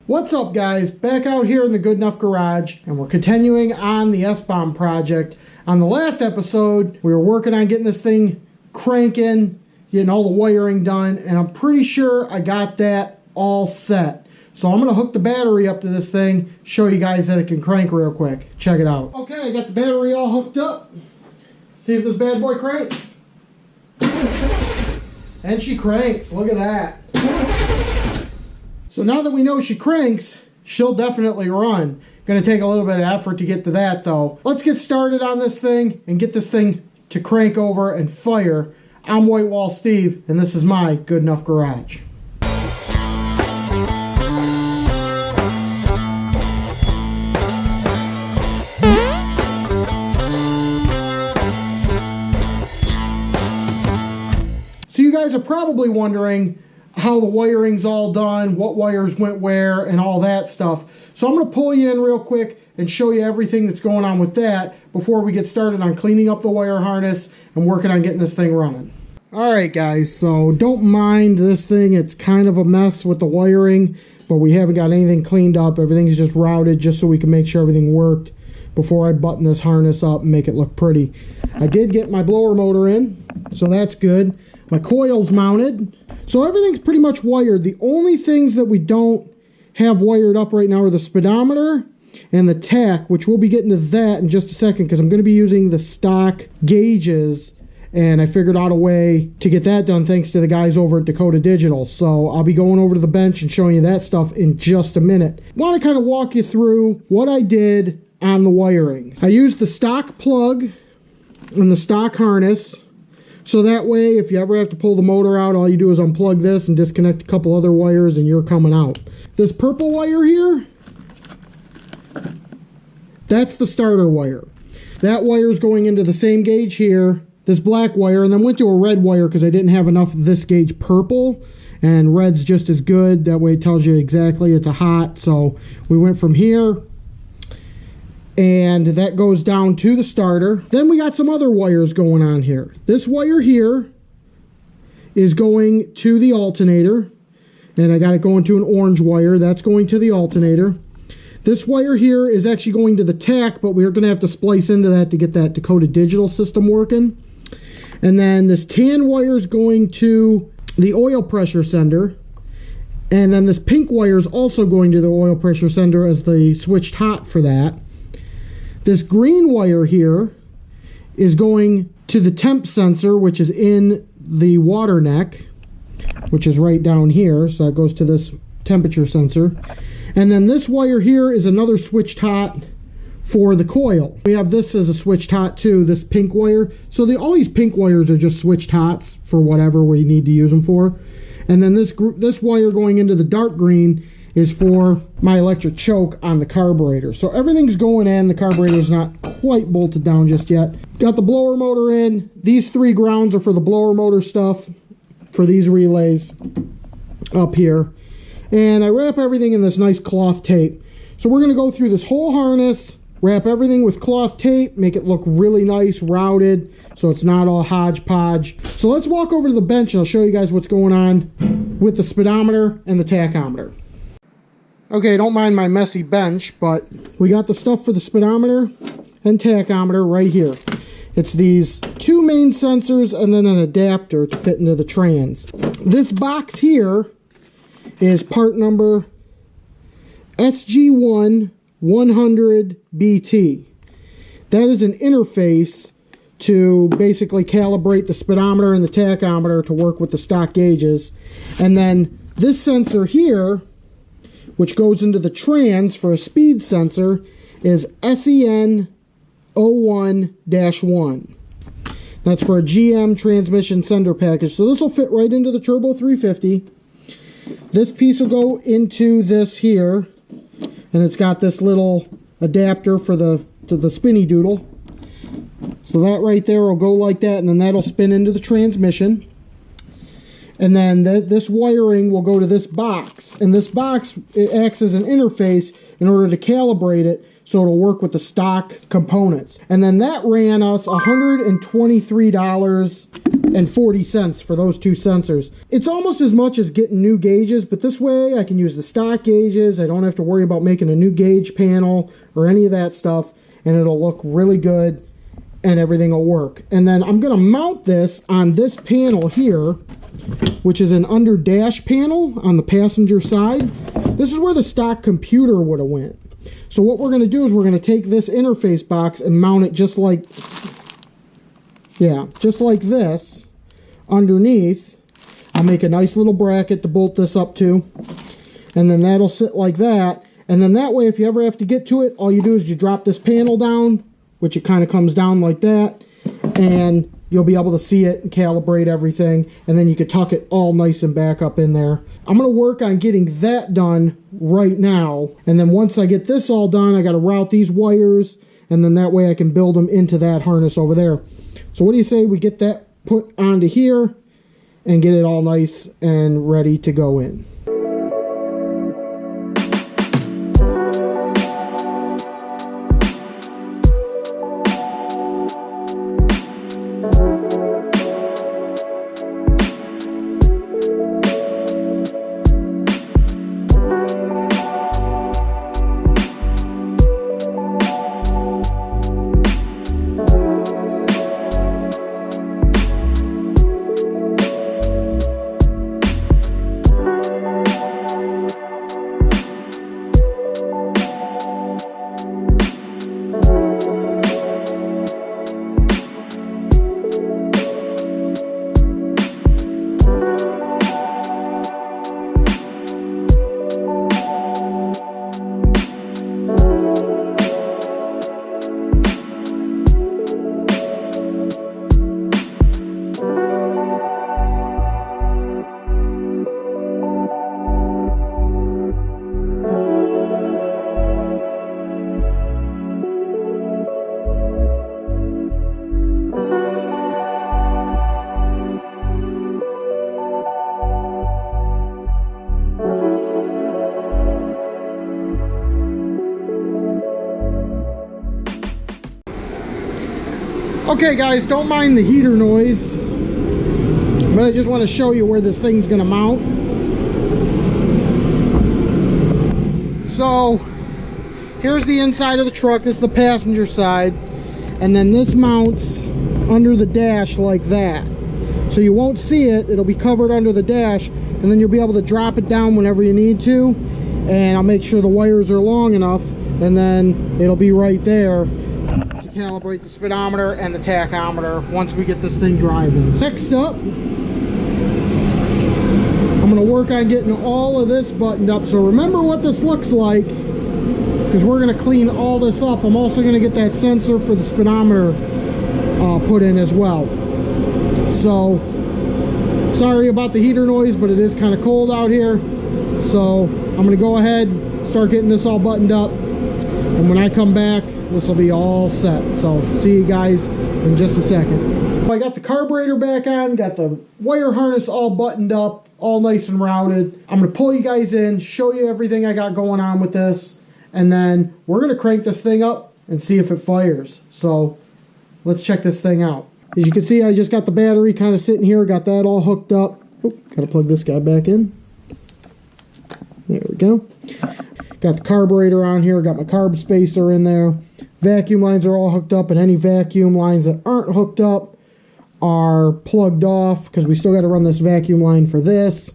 What's up, guys? Back out here in the Good Enough Garage, and we're continuing on the S-bomb project. On the last episode, we were working on getting this thing cranking, getting all the wiring done, and I'm pretty sure I got that all set. So I'm going to hook the battery up to this thing, show you guys that it can crank real quick. Check it out. Okay, I got the battery all hooked up. See if this bad boy cranks. And she cranks. Look at that. So now that we know she cranks, she'll definitely run. Going to take a little bit of effort to get to that, though. Let's get started on this thing and get this thing to crank over and fire. I'm White Wall Steve, and this is my Good Enough Garage. So you guys are probably wondering how the wiring's all done, what wires went where, and all that stuff. So I'm going to pull you in real quick and show you everything that's going on with that before we get started on cleaning up the wire harness and working on getting this thing running. Alright guys, so don't mind this thing. It's kind of a mess with the wiring, but we haven't got anything cleaned up. Everything's just routed just so we can make sure everything worked before I button this harness up and make it look pretty. I did get my blower motor in, so that's good. My coil's mounted. So everything's pretty much wired. The only things that we don't have wired up right now are the speedometer and the tach, which we'll be getting to that in just a second because I'm going to be using the stock gauges, and I figured out a way to get that done thanks to the guys over at Dakota Digital. So I'll be going over to the bench and showing you that stuff in just a minute. I want to kind of walk you through what I did on the wiring. I used the stock plug and the stock harness. So that way, if you ever have to pull the motor out, all you do is unplug this and disconnect a couple other wires and you're coming out. This purple wire here, that's the starter wire. That wire is going into the same gauge here, this black wire, and then went to a red wire because I didn't have enough of this gauge purple, and red's just as good. That way it tells you exactly it's a hot. So we went from here, and that goes down to the starter. Then we got some other wires going on here. This wire here is going to the alternator, and I got it going to an orange wire. That's going to the alternator. This wire here is actually going to the tach, but we're going to have to splice into that to get that Dakota Digital system working. And then this tan wire is going to the oil pressure sender. And then this pink wire is also going to the oil pressure sender as the switched hot for that. This green wire here is going to the temp sensor, which is in the water neck, which is right down here. So that goes to this temperature sensor. And then this wire here is another switched hot for the coil. We have this as a switched hot too, this pink wire. So all these pink wires are just switched hots for whatever we need to use them for. And then this wire going into the dark green is for my electric choke on the carburetor. So everything's going in. The carburetor's not quite bolted down just yet. Got the blower motor in. These three grounds are for the blower motor stuff for these relays up here. And I wrap everything in this nice cloth tape. So we're going to go through this whole harness, wrap everything with cloth tape, make it look really nice, routed, so it's not all hodgepodge. So let's walk over to the bench and I'll show you guys what's going on with the speedometer and the tachometer. Okay, don't mind my messy bench, but we got the stuff for the speedometer and tachometer right here. It's these two main sensors and then an adapter to fit into the trans. This box here is part number SG1 100BT. That is an interface to basically calibrate the speedometer and the tachometer to work with the stock gauges. And then this sensor here, which goes into the trans for a speed sensor, is SEN 01-1. That's for a GM transmission sender package. So this will fit right into the Turbo 350. This piece will go into this here, and it's got this little adapter for the spinny doodle. So that right there will go like that, and then that'll spin into the transmission. And then this wiring will go to this box. And this box, it acts as an interface in order to calibrate it so it'll work with the stock components. And then that ran us $123.40 for those two sensors. It's almost as much as getting new gauges, but this way I can use the stock gauges. I don't have to worry about making a new gauge panel or any of that stuff, and it'll look really good and everything will work. And then I'm going to mount this on this panel here, which is an under dash panel on the passenger side. This is where the stock computer would have went. So what we're going to do is we're going to take this interface box and mount it just like this underneath. I'll make a nice little bracket to bolt this up to, and then that'll sit like that. And then that way, if you ever have to get to it, all you do is you drop this panel down, which it kind of comes down like that, and you'll be able to see it and calibrate everything, and then you can tuck it all nice and back up in there. I'm going to work on getting that done right now, and then once I get this all done, I got to route these wires, and then that way I can build them into that harness over there. So what do you say we get that put onto here and get it all nice and ready to go in? Okay guys, don't mind the heater noise, but I just want to show you where this thing's going to mount. So here's the inside of the truck. This is the passenger side, and then this mounts under the dash like that. So you won't see it, it'll be covered under the dash, and then you'll be able to drop it down whenever you need to, and I'll make sure the wires are long enough, and then it'll be right there to calibrate the speedometer and the tachometer once we get this thing driving. Next up, I'm going to work on getting all of this buttoned up. So remember what this looks like, because we're going to clean all this up. I'm also going to get that sensor for the speedometer put in as well. So sorry about the heater noise, but it is kind of cold out here. So I'm going to go ahead, start getting this all buttoned up, and when I come back, this will be all set. So see you guys in just a second. I got the carburetor back on, got the wire harness all buttoned up, all nice and routed. I'm going to pull you guys in, show you everything I got going on with this, and then we're going to crank this thing up and see if it fires. So let's check this thing out. As you can see, I just got the battery kind of sitting here, got that all hooked up. Got to plug this guy back in. There we go. Got the carburetor on here, got my carb spacer in there. Vacuum lines are all hooked up, and any vacuum lines that aren't hooked up are plugged off because we still got to run this vacuum line for this.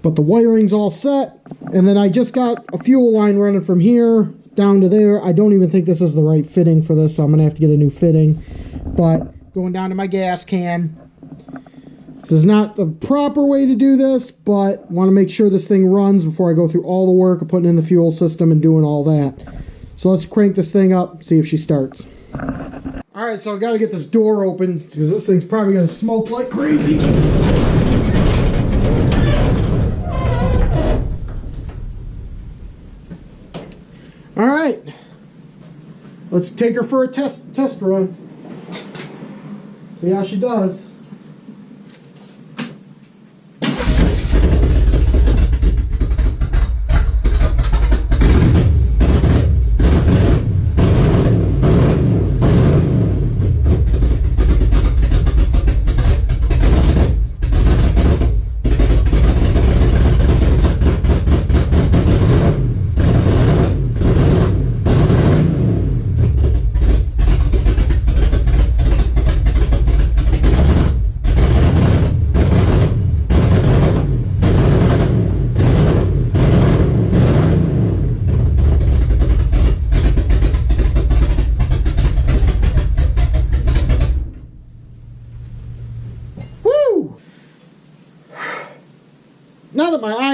But the wiring's all set, and then I just got a fuel line running from here down to there. I don't even think this is the right fitting for this, so I'm going to have to get a new fitting. But going down to my gas can. This is not the proper way to do this, but want to make sure this thing runs before I go through all the work of putting in the fuel system and doing all that. So let's crank this thing up, see if she starts. Alright, so I got to get this door open because this thing's probably going to smoke like crazy. Alright, let's take her for a test run. See how she does.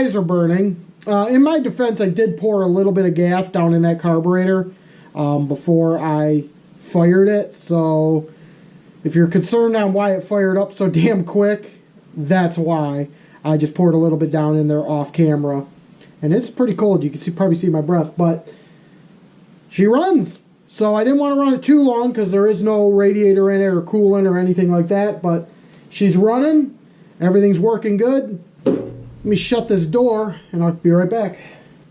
eyes are burning. In my defense, I did pour a little bit of gas down in that carburetor before I fired it. So if you're concerned on why it fired up so damn quick, that's why. I just poured a little bit down in there off camera. And it's pretty cold. You can probably see my breath. But she runs. So I didn't want to run it too long because there is no radiator in it or coolant or anything like that. But she's running. Everything's working good. Let me shut this door and I'll be right back.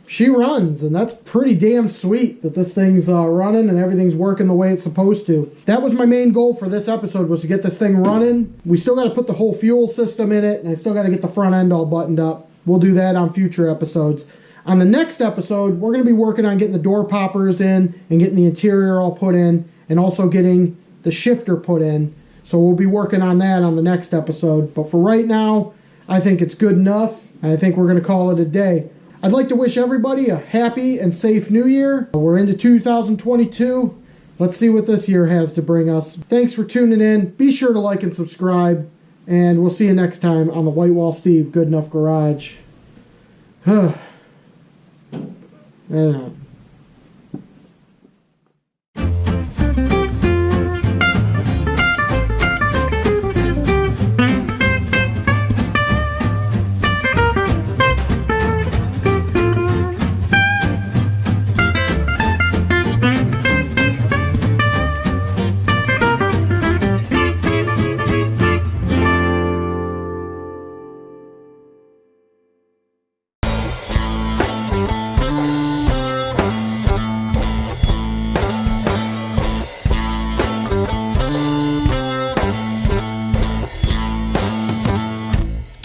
She runs, and that's pretty damn sweet that this thing's running and everything's working the way it's supposed to. That was my main goal for this episode, was to get this thing running. We still got to put the whole fuel system in it, and I still got to get the front end all buttoned up. We'll do that on future episodes. On the next episode, we're going to be working on getting the door poppers in and getting the interior all put in and also getting the shifter put in. So we'll be working on that on the next episode. But for right now, I think it's good enough, and I think we're going to call it a day. I'd like to wish everybody a happy and safe new year. We're into 2022. Let's see what this year has to bring us. Thanks for tuning in. Be sure to like and subscribe, and we'll see you next time on the White Wall Steve Good Enough Garage.